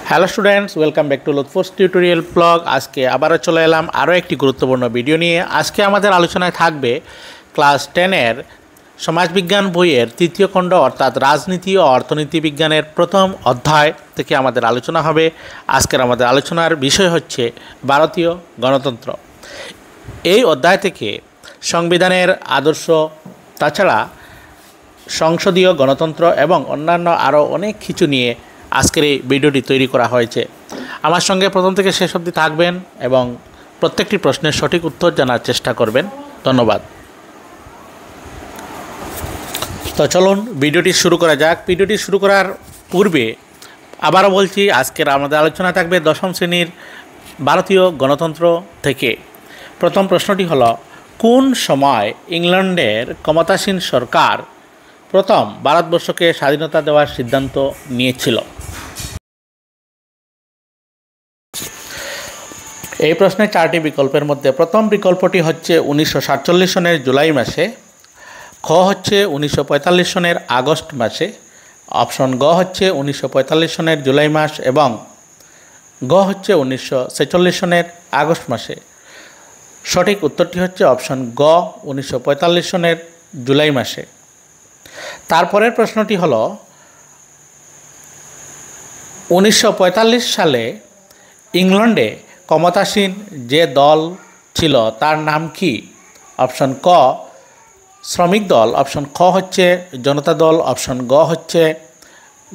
Hello students, welcome back to Lutfus tutorial blog. আজকে আবারও চলে এলাম আরও একটি গুরুত্বপূর্ণ ভিডিও নিয়ে। আজকে আমাদের আলোচনায় থাকবে ক্লাস 10-এর সমাজবিজ্ঞান বইয়ের তৃতীয় খণ্ড অর্থাৎ রাজনীতি ও অর্থনীতি বিজ্ঞানের প্রথম অধ্যায় থেকে আমাদের আলোচনা হবে। আজকের আমাদের আলোচনার বিষয় হচ্ছে ভারতীয় গণতন্ত্র। এই অধ্যায় থেকে সংবিধানের আদর্শ, তাছাড়া সংসদীয় গণতন্ত্র এবং অন্যান্য আরও অনেক কিছু নিয়ে আজকের এই ভিডিওটি তৈরি করা হয়েছে। আমার সঙ্গে প্রথম থেকে শেষ অবধি থাকবেন এবং প্রত্যেকটি প্রশ্নের সঠিক উত্তর জানার চেষ্টা করবেন। ধন্যবাদ। তো চলুন ভিডিওটি শুরু করা যাক। ভিডিওটি শুরু করার পূর্বে আবারও বলছি, আজকের আমাদের আলোচনা থাকবে দশম শ্রেণীর ভারতীয় গণতন্ত্র থেকে। প্রথম প্রশ্নটি হলো, কোন সময় ইংল্যান্ডের ক্ষমতাসীন সরকার প্রথম ভারতবর্ষকে স্বাধীনতা দেওয়ার সিদ্ধান্ত নিয়েছিল? এই প্রশ্নের চারটি বিকল্পের মধ্যে প্রথম বিকল্পটি হচ্ছে 1947 সনের জুলাই মাসে, খ হচ্ছে 1945 সনের আগস্ট মাসে, অপশন গ হচ্ছে 1945 সনের জুলাই মাস এবং গ হচ্ছে 1946 সনের আগস্ট মাসে। সঠিক উত্তরটি হচ্ছে অপশন গ, 1945 সনের জুলাই মাসে। তারপরের প্রশ্নটি হলো, 1945 সালে ইংল্যান্ডে ক্ষমতাসীন যে দল ছিল তার নাম কি? অপশন ক শ্রমিক দল, অপশন খ হচ্ছে জনতা দল, অপশন গ হচ্ছে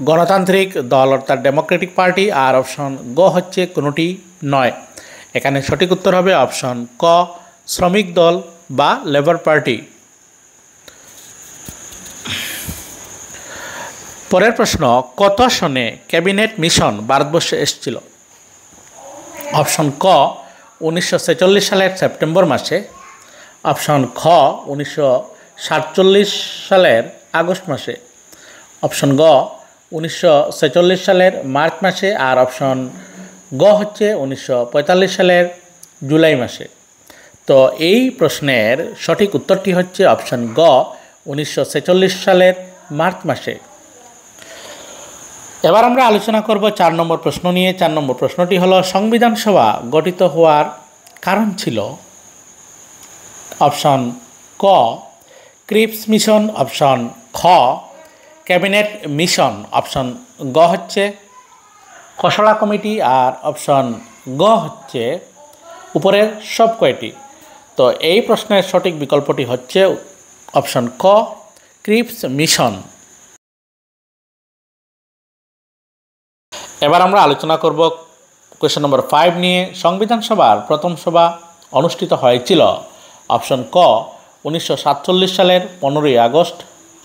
গণতান্ত্রিক দল অর্থাৎ ডেমোক্রেটিক পার্টি, আর অপশন গ হচ্ছে কোনোটি নয়। এখানে সঠিক উত্তর হবে অপশন ক শ্রমিক দল বা লেবার পার্টি। পরের প্রশ্ন, কত সনে ক্যাবিনেট মিশন ভারতবর্ষে এসেছিল? অপশন ক 1946 সালের সেপ্টেম্বর মাসে, অপশন খ 1947 সালের আগস্ট মাসে, অপশন গ 1946 সালের মার্চ মাসে, আর অপশন গ হচ্ছে 1945 সালের জুলাই মাসে। তো এই প্রশ্নের সঠিক উত্তরটি হচ্ছে অপশন গ 1946 সালের মার্চ মাসে। এবার আমরা আলোচনা করব 4 নম্বর প্রশ্ন নিয়ে। 4 নম্বর প্রশ্নটি হলো, সংবিধান সভা গঠিত হওয়ার কারণ ছিল? অপশন ক ক্রিপস মিশন, অপশন খ ক্যাবিনেট মিশন, অপশন গ হচ্ছে খসড়া কমিটি, আর অপশন গ হচ্ছে উপরের সব কয়টি। তো এই প্রশ্নের সঠিক বিকল্পটি হচ্ছে অপশন ক ক্রিপস মিশন। এবার আমরা আলোচনা করব কোয়েশ্চেন নম্বর 5 নিয়ে। সংবিধান সভার প্রথম সভা অনুষ্ঠিত হয়েছিল? অপশন ক 1947 সালের 15ই আগস্ট,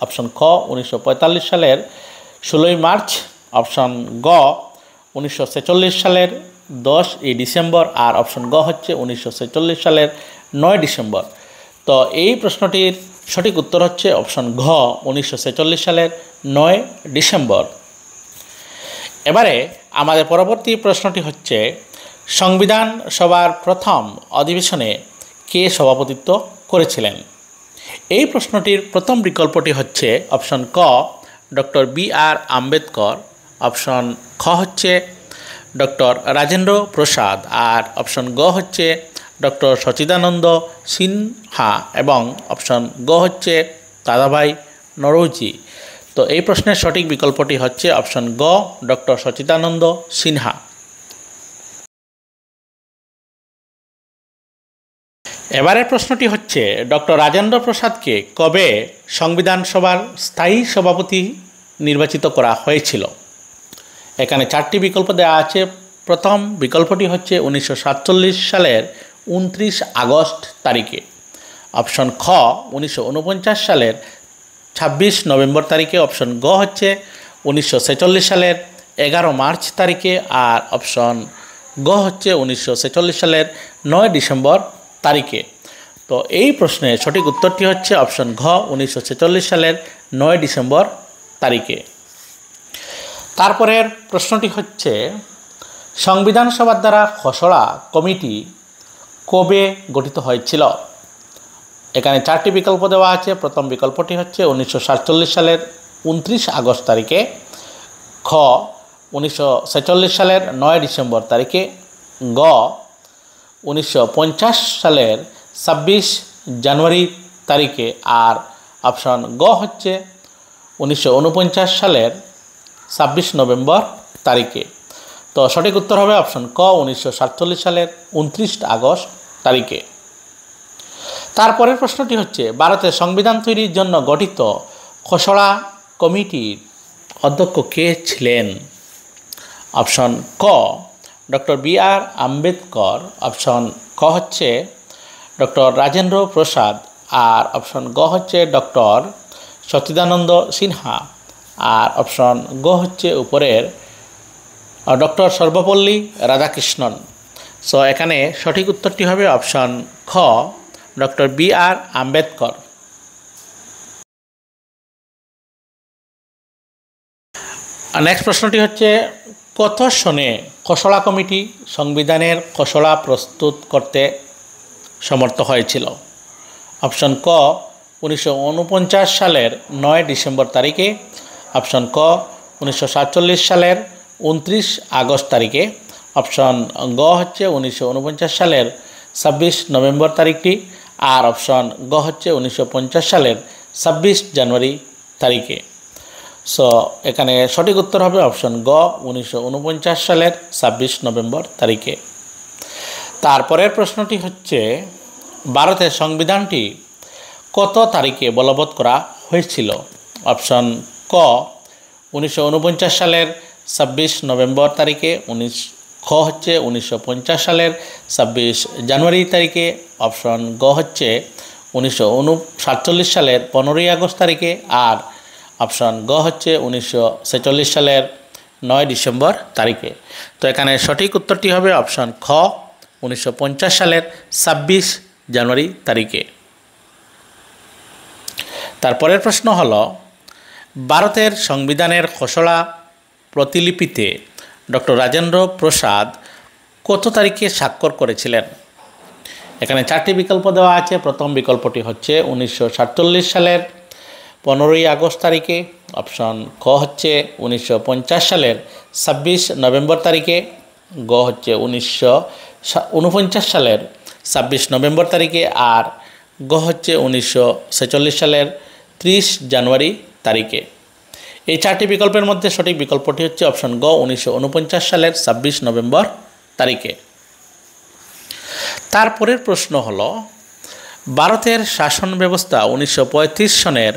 অপশন খ 1945 সালের 16ই মার্চ, অপশন গ 1946 সালের 10ই ডিসেম্বর, আর অপশন গ হচ্ছে 1946 সালের 9 ডিসেম্বর। তো এই প্রশ্নটির সঠিক উত্তর হচ্ছে অপশন ঘ 1946 সালের 9 ডিসেম্বর। এবারে আমাদের পরবর্তী প্রশ্নটি হচ্ছে, সংবিধান সভার প্রথম অধিবেশনে কে সভাপতিত্ব করেছিলেন? এই প্রশ্নটির প্রথম বিকল্পটি হচ্ছে অপশন ক ডক্টর বি.আর. আম্বেদকর, অপশন খ হচ্ছে ডক্টর রাজেন্দ্র প্রসাদ, আর অপশন গ হচ্ছে ডক্টর সচিদানন্দ সিনহা এবং অপশন গ হচ্ছে দাদাভাই নরৌজি। তো এই প্রশ্নের সঠিক বিকল্পটি হচ্ছে অপশন গ ডক্টর সচিদানন্দ সিনহা। এবারের প্রশ্নটি হচ্ছে, ডক্টর রাজেন্দ্র প্রসাদকে কবে সংবিধান সভার স্থায়ী সভাপতি নির্বাচিত করা হয়েছিল? এখানে 4টি বিকল্প দেওয়া আছে। প্রথম বিকল্পটি হচ্ছে 1947 সালের 29 আগস্ট তারিখে, অপশন খ 1949 সালের 26 নভেম্বর তারিখে, অপশন গ হচ্ছে 1946 সালের 11 মার্চ তারিখে, আর অপশন গ হচ্ছে 1946 সালের 9 ডিসেম্বর তারিখে। তো এই প্রশ্নের সঠিক উত্তরটি হচ্ছে অপশন ঘ 1946 সালের 9 ডিসেম্বর তারিখে। তারপরের প্রশ্নটি হচ্ছে, সংবিধান সভার দ্বারা খসড়া কমিটি কবে গঠিত হয়েছিল? এখানে 4টি বিকল্প দেওয়া আছে। প্রথম বিকল্পটি হচ্ছে 1947 সালের 29 আগস্ট তারিখে, খ 1946 সালের 9 ডিসেম্বর তারিখে, গ 1950 সালের 26 জানুয়ারি তারিখে, আর অপশন গ হচ্ছে 1949 সালের 26 নভেম্বর তারিখে। তো সঠিক উত্তর হবে অপশন ক 1947 সালের 29 আগস্ট তারিখে। তারপরের প্রশ্নটি হচ্ছে, ভারতের সংবিধান তৈরির জন্য গঠিত খসড়া কমিটির অধ্যক্ষ কে ছিলেন? অপশন ক ডক্টর বি.আর. আম্বেদকর, অপশন ক হচ্ছে ডক্টর রাজেন্দ্র প্রসাদ, আর অপশন গ হচ্ছে ডক্টর সচ্চিদানন্দ সিনহা, আর অপশন গ হচ্ছে উপরের ডক্টর সর্বপল্লী রাধাকৃষ্ণন। সো এখানে সঠিক উত্তরটি হবে অপশন খ ডক্টর বি.আর. আম্বেদকর। নেক্সট প্রশ্নটি হচ্ছে, কত সনে খসড়া কমিটি সংবিধানের খসড়া প্রস্তুত করতে সমর্থ হয়েছিল? অপশন ক 1949 সালের 9 ডিসেম্বর তারিখে, অপশন ক 1947 সালের 29 আগস্ট তারিখে, অপশন গ হচ্ছে 1949 সালের 26 নভেম্বর তারিখটি, আর অপশন গ হচ্ছে 1950 সালের 26 জানুয়ারি তারিখে। সো এখানে সঠিক উত্তর হবে অপশন গ 1949 সালের 26 নভেম্বর তারিখে। তারপরের প্রশ্নটি হচ্ছে, ভারতের সংবিধানটি কত তারিখে বলবৎ করা হয়েছিল? অপশন ক 1949 সালের 26 নভেম্বর তারিখে, খ হচ্ছে 1950 সালের 26 জানুয়ারি তারিখে, অপশন গ হচ্ছে 1947 সালের 15ই আগস্ট তারিখে, আর অপশন গ হচ্ছে 1946 সালের 9 ডিসেম্বর তারিখে। তো এখানে সঠিক উত্তরটি হবে অপশন খ 1950 সালের 26 জানুয়ারি তারিখে। তারপরের প্রশ্ন হল, ভারতের সংবিধানের খসড়া প্রতিলিপিতে ডক্টর রাজেন্দ্র প্রসাদ কত তারিখে স্বাক্ষর করেছিলেন? এখানে 4টি বিকল্প দেওয়া আছে। প্রথম বিকল্পটি হচ্ছে 1947 সালের 15ই আগস্ট তারিখে, অপশন খ হচ্ছে 1950 সালের 26 নভেম্বর তারিখে, গ হচ্ছে 1949 সালের 26 নভেম্বর তারিখে, আর গ হচ্ছে 1946 সালের 30 জানুয়ারি তারিখে। এই 4টি বিকল্পের মধ্যে সঠিক বিকল্পটি হচ্ছে অপশন গ 1949 সালের 26 নভেম্বর তারিখে। তারপরের প্রশ্ন হলো, ভারতের শাসন ব্যবস্থা 1935 সনের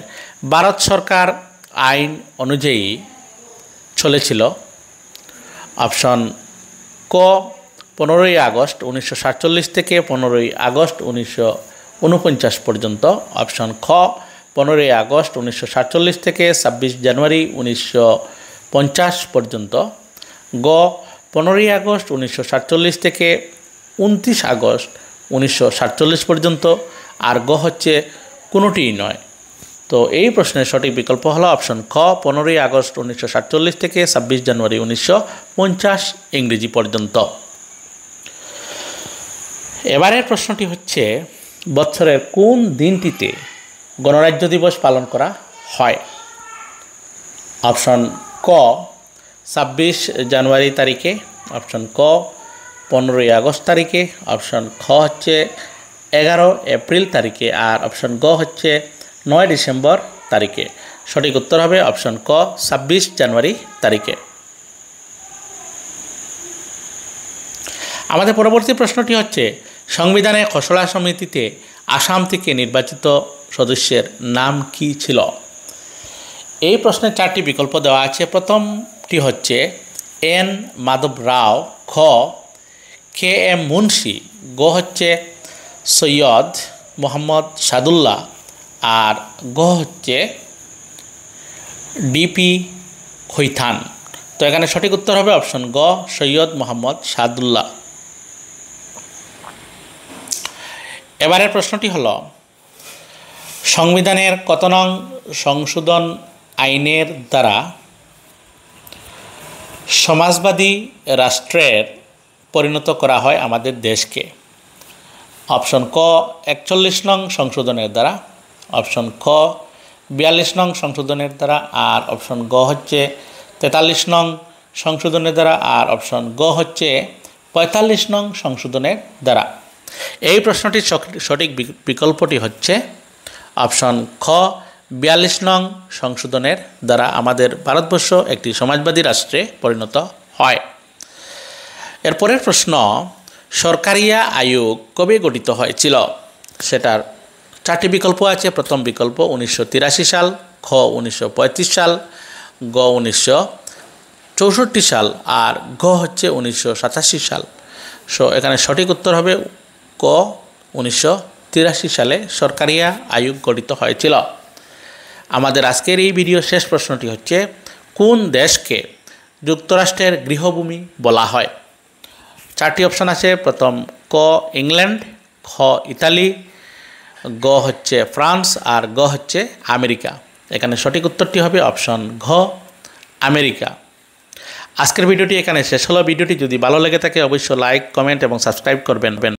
ভারত সরকার আইন অনুযায়ী চলেছিল। অপশন ক 15ই আগস্ট 1947 থেকে 15ই আগস্ট 1949 পর্যন্ত, অপশন খ 15ই আগস্ট 1947 থেকে 26 জানুয়ারি 1950 পর্যন্ত, গ 15ই আগস্ট 1947 থেকে 29 আগস্ট 1947 পর্যন্ত, আর গ হচ্ছে কোনোটিই নয়। তো এই প্রশ্নের সঠিক বিকল্প হলো অপশন খ 15ই আগস্ট 1947 থেকে 26 জানুয়ারি 1950 ইংরেজি পর্যন্ত। এবারের প্রশ্নটি হচ্ছে, বছরের কোন দিনটিতে গণরাজ্য দিবস পালন করা হয়? অপশন ক 26 জানুয়ারি তারিখে, অপশন ক 15ই আগস্ট তারিখে, অপশন খ হচ্ছে 11 এপ্রিল তারিখে, আর অপশন গ হচ্ছে 9 ডিসেম্বর তারিখে। সঠিক উত্তর হবে অপশন ক 26 জানুয়ারি তারিখে। আমাদের পরবর্তী প্রশ্নটি হচ্ছে, সংবিধানের খসড়া সমিতিতে আসাম থেকে নির্বাচিত সদস্যের নাম কি ছিল? এই প্রশ্নের 4টি বিকল্প দেওয়া আছে। প্রথমটি হচ্ছে এন মাধব রাও, খ কে এম মুন্সি, গ হচ্ছে সৈয়দ মোহাম্মদ সাদুল্লাহ, আর গ হচ্ছে ডিপি খৈথান। তো এখানে সঠিক উত্তর হবে অপশন গ সৈয়দ মোহাম্মদ সাদুল্লাহ। এবারের প্রশ্নটি হল, সংবিধানের কত নং সংশোধন আইনের দ্বারা সমাজবাদী রাষ্ট্রের পরিণত করা হয় আমাদের দেশকে? অপশন ক 41 নং সংশোধনের দ্বারা, অপশন খ 42 নং সংশোধনের দ্বারা, আর অপশন গ হচ্ছে 43 নং সংশোধনের দ্বারা, আর অপশন গ হচ্ছে 45 নং সংশোধনের দ্বারা। এই প্রশ্নটির সঠিক বিকল্পটি হচ্ছে অপশন খ 42 নং সংশোধনের দ্বারা আমাদের ভারতবর্ষ একটি সমাজবাদী রাষ্ট্রে পরিণত হয়। এরপরের প্রশ্ন, সরকারিয়া আয়োগ কবে গঠিত হয়েছিল? সেটার 4টি বিকল্প আছে। প্রথম বিকল্প 1983 সাল, খ 1935 সাল, গ 1964 সাল, আর ঘ হচ্ছে 1987 সাল। সো এখানে সঠিক উত্তর হবে ক 1983 সালে সরকারিয়া আয়োগ গঠিত হয়েছিল। আমাদের আজকের এই ভিডিও শেষ প্রশ্নটি হচ্ছে, কোন দেশকে যুক্তরাষ্ট্রের গৃহভূমি বলা হয়? 4টি অপশান আছে। প্রথম ক ইংল্যান্ড, খ ইতালি, গ হচ্ছে ফ্রান্স, আর গ হচ্ছে আমেরিকা। এখানে সঠিক উত্তরটি হবে অপশন ঘ আমেরিকা। আজকের ভিডিওটি এখানে শেষ হলো। ভিডিওটি যদি ভালো লেগে থাকে অবশ্যই লাইক, কমেন্ট এবং সাবস্ক্রাইব করবেন।